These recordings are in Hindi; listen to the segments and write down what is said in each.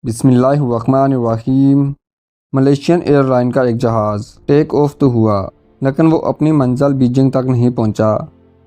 बिस्मिल्लाहिर्रहमानिर्रहीम। मलेशियन एयरलाइन का एक जहाज़ टेक ऑफ तो हुआ, लेकिन वो अपनी मंजिल बीजिंग तक नहीं पहुंचा।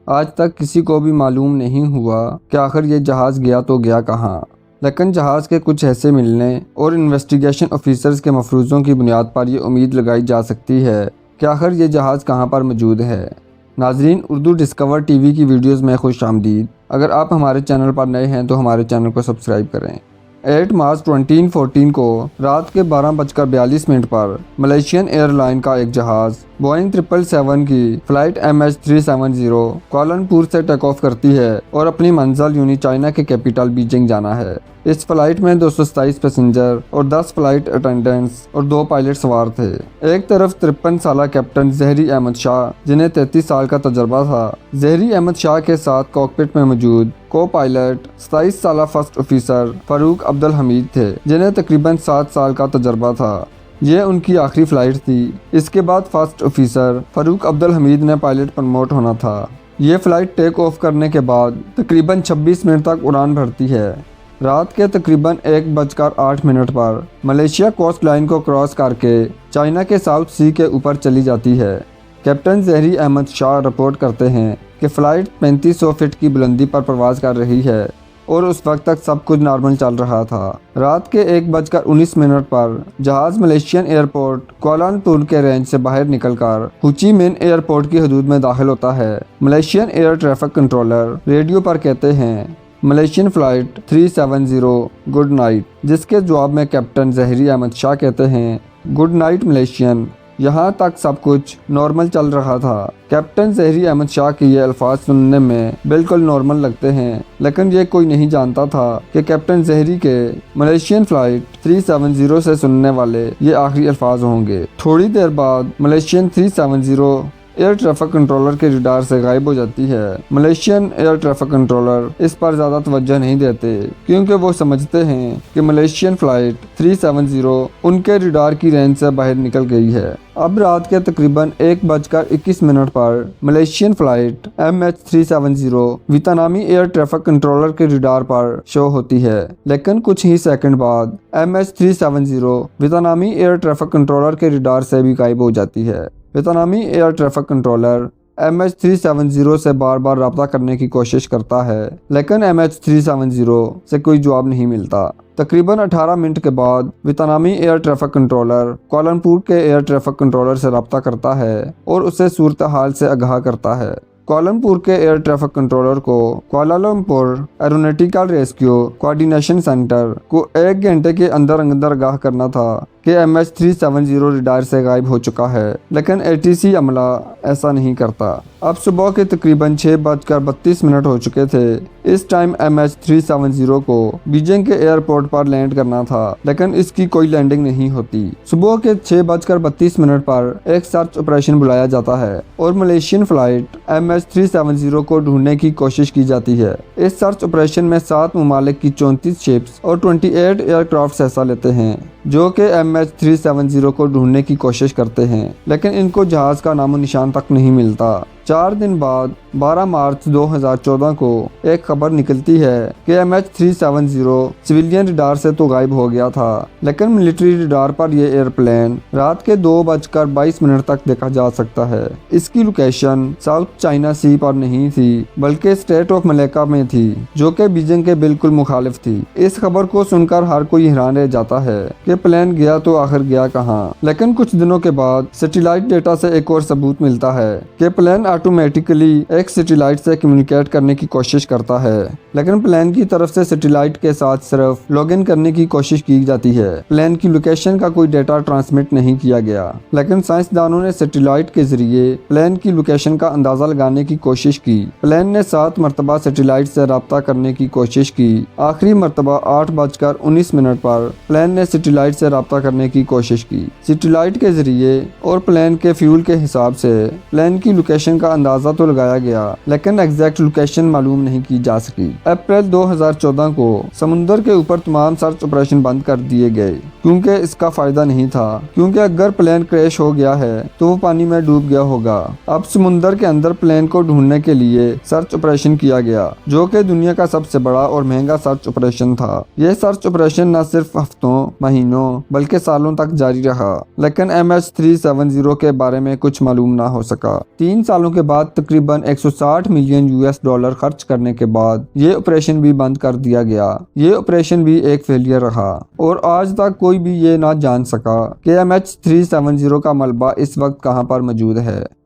आज तक किसी को भी मालूम नहीं हुआ कि आखिर ये जहाज़ गया तो गया कहाँ। लेकिन जहाज़ के कुछ हिस्से मिलने और इन्वेस्टिगेशन ऑफिसर्स के मफरूज़ों की बुनियाद पर यह उम्मीद लगाई जा सकती है कि आखिर ये जहाज़ कहाँ पर मौजूद है। नाजरीन, उर्दू डिस्कवर टीवी की वीडियोस में खुशामदीद। अगर आप हमारे चैनल पर नए हैं तो हमारे चैनल को सब्सक्राइब करें। 8 मार्च 2014 को रात के 12:42 पर मलेशियन एयरलाइन का एक जहाज़ बोइंग 777 की फ़्लाइट MH370 कुआलालंपुर से टेक ऑफ करती है और अपनी मंजिल यूनी चाइना के कैपिटल बीजिंग जाना है। इस फ्लाइट में 227 पैसेंजर और 10 फ्लाइट अटेंडेंट्स और 2 पायलट सवार थे। एक तरफ 53 साल कैप्टन ज़हरी अहमद शाह, जिन्हें 33 साल का तजर्बा था। ज़हरी अहमद शाह के साथ कॉकपिट में मौजूद को पायलट 27 साल फर्स्ट ऑफिसर फारूक अब्दुल हमीद थे, जिन्हें तकरीबन 7 साल का तजर्बा था। ये उनकी आखिरी फ्लाइट थी। इसके बाद फर्स्ट ऑफिसर फारूक अब्दुल हमीद ने पायलट प्रमोट होना था। ये फ्लाइट टेक ऑफ करने के बाद तकरीबन 26 मिनट तक उड़ान भरती है। रात के तकरीबन 1:08 पर मलेशिया कोस्ट लाइन को क्रॉस करके चाइना के साउथ सी के ऊपर चली जाती है। कैप्टन ज़हरी अहमद शाह रिपोर्ट करते हैं कि फ़्लाइट 3500 फीट की बुलंदी पर प्रवास कर रही है और उस वक्त तक सब कुछ नॉर्मल चल रहा था। रात के 1:19 पर जहाज़ मलेशियन एयरपोर्ट कुआलालंपुर के रेंज से बाहर निकलकर हो ची मिन्ह एयरपोर्ट की हदूद में दाखिल होता है। Malaysian air traffic controller radio पर कहते हैं, मलेशियन फ़्लाइट 370 गुड नाइट, जिसके जवाब में कैप्टन ज़हरी अहमद शाह कहते हैं, गुड नाइट मलेशियन। यहाँ तक सब कुछ नॉर्मल चल रहा था। कैप्टन ज़हरी अहमद शाह के ये अल्फाज सुनने में बिल्कुल नॉर्मल लगते हैं, लेकिन ये कोई नहीं जानता था कि कैप्टन ज़हरी के मलेशियन फ़्लाइट 370 से सुनने वाले ये आखिरी अल्फाज होंगे। थोड़ी देर बाद मलेशियन 370 एयर ट्रैफिक कंट्रोलर के रडार से गायब हो जाती है। मलेशियन एयर ट्रैफिक कंट्रोलर इस पर ज़्यादा तवज्जो नहीं देते, क्योंकि वो समझते हैं कि मलेशियन फ़्लाइट 370 उनके रडार की रेंज से बाहर निकल गई है। अब रात के तकरीबन 1:21 पर मलेशियन फ़्लाइट MH370 वियतनामी एयर ट्रैफिक कंट्रोलर के रडार पर शो होती है, लेकिन कुछ ही सेकंड बाद MH370 वियतनामी एयर ट्रैफिक कंट्रोलर के रडार से भी गायब हो जाती है। वियतनामी एयर ट्रैफिक कंट्रोलर MH370 से बार बार रब्ता करने की कोशिश करता है, लेकिन MH370 से कोई जवाब नहीं मिलता। तकरीबन 18 मिनट के बाद वियतनामी एयर ट्रैफिक कंट्रोलर कुआलालंपुर के एयर ट्रैफिक कंट्रोलर से रब्ता करता है और उसे सूरत हाल से आगाह करता है। कुआलालंपुर के एयर ट्रैफिक कंट्रोलर को Kuala Lumpur aeronautical rescue coordination centre को 1 घंटे के अंदर आगाह करना था कि MH370 रडार से गायब हो चुका है, लेकिन ATC अमला ऐसा नहीं करता। अब सुबह के तकरीबन 6:32 हो चुके थे। इस टाइम MH370 को बीजिंग के एयरपोर्ट पर लैंड करना था, लेकिन इसकी कोई लैंडिंग नहीं होती। सुबह के 6:32 पर एक सर्च ऑपरेशन बुलाया जाता है और मलेशियन फ्लाइट MH370 को ढूंढने की कोशिश की जाती है। इस सर्च ऑपरेशन में 7 ममालिक की 34 शिप्स और 28 एयरक्राफ्ट हिस्सा लेते हैं, जो कि MH370 को ढूंढने की कोशिश करते हैं, लेकिन इनको जहाज़ का नामो निशान तक नहीं मिलता। 4 दिन बाद 12 मार्च 2014 को एक खबर निकलती है कि MH370 सिविलियन रडार से तो गायब हो गया था, लेकिन मिलिट्री रडार पर यह एयरप्लेन रात के 2:22 तक देखा जा सकता है। इसकी लोकेशन साउथ चाइना सी पर नहीं थी, बल्कि स्टेट ऑफ मलाक्का में थी, जो कि बीजिंग के बिल्कुल मुखालिफ थी। इस खबर को सुनकर हर कोई हैरान रह जाता है कि प्लेन गया तो आखिर गया कहाँ। लेकिन कुछ दिनों के बाद सैटेलाइट डेटा से एक और सबूत मिलता है कि प्लेन ऑटोमेटिकली एक सैटेलाइट से कम्युनिकेट करने की कोशिश करता है, लेकिन प्लेन की तरफ से सैटेलाइट के साथ सिर्फ लॉगिन करने की कोशिश की जाती है। प्लेन की लोकेशन का कोई डेटा ट्रांसमिट नहीं किया गया, लेकिन साइंसदानों ने सैटेलाइट के जरिए प्लेन की लोकेशन का अंदाजा लगाने की कोशिश की। प्लेन ने 7 मरतबा सैटेलाइट से रब्ता करने की कोशिश की। आखिरी मरतबा 8:19 पर प्लेन ने सैटेलाइट से रब्ता करने की कोशिश की। सैटेलाइट के जरिए और प्लेन के फ्यूल के हिसाब से प्लेन की लोकेशन का अंदाजा तो लगाया गया, लेकिन एग्जैक्ट लोकेशन मालूम नहीं की जा सकी। अप्रैल 2014 को समुद्र के ऊपर तमाम सर्च ऑपरेशन बंद कर दिए गए, क्योंकि इसका फायदा नहीं था, क्योंकि अगर प्लेन क्रैश हो गया है तो वो पानी में डूब गया होगा। अब समुद्र के अंदर प्लेन को ढूंढने के लिए सर्च ऑपरेशन किया गया, जो कि दुनिया का सबसे बड़ा और महंगा सर्च ऑपरेशन था। यह सर्च ऑपरेशन न सिर्फ हफ्तों, महीनों बल्कि सालों तक जारी रहा, लेकिन MH370 के बारे में कुछ मालूम ना हो सका। 3 सालों के बाद तकरीबन 160 मिलियन US$ खर्च करने के बाद ये ऑपरेशन भी बंद कर दिया गया। ये ऑपरेशन भी एक फेलियर रहा और आज तक कोई भी ये ना जान सका कि MH370 का मलबा इस वक्त कहां पर मौजूद है।